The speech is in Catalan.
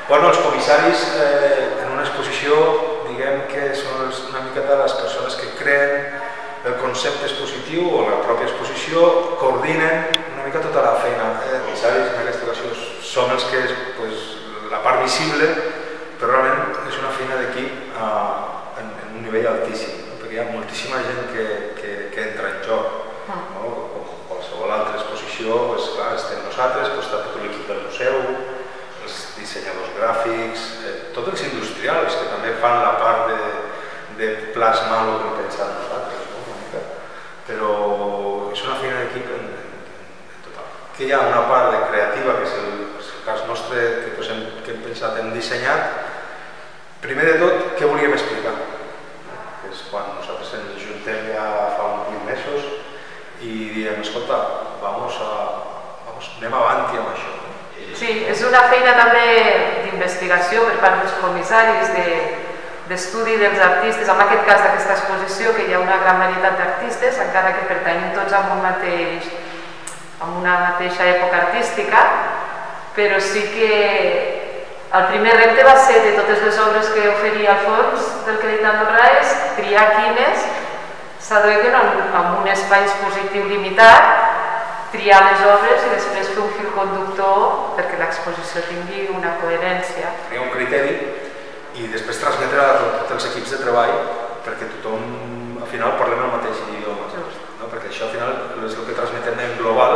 Bueno, els comissaris en una exposició, diguem que són una miqueta les persones que creen el concepte expositiu o la pròpia exposició, coordinen una mica tota la feina. Els comissaris en aquesta ocasió són els que la part visible, però realment és una feina d'equip en un nivell altíssim, perquè hi ha moltíssima gent que entra en joc. Com qualsevol altra exposició, clar, estem nosaltres, està tot l'equip del museu, els dissenyadors gràfics, tots els industrials que també fan la part de plasmar el que hem pensat nosaltres, però és una feina d'equip en total. Que hi ha una part creativa, que és el cas nostre, que hem pensat en dissenyat. Primer de tot, què volíem explicar? Que és quan nosaltres ens juntem ja fa uns 8 mesos i diem, escolta, anem avanti amb això. Sí, és una feina també d'investigació per part dels comissaris, d'estudi dels artistes, en aquest cas d'aquesta exposició, que hi ha una gran varietat d'artistes, encara que pertanyen tots a una mateixa època artística, però sí que el primer repte va ser, de totes les obres que oferia el fons del Crèdit Andorrà, és triar quines s'adequen amb un espai expositiu limitat, triar les obres i després fer un fil conductor perquè l'exposició tingui una coherència. Tenia un criteri i després transmetre a tots els equips de treball perquè tothom al final parlem el mateix idioma, perquè això al final és el que transmetem en global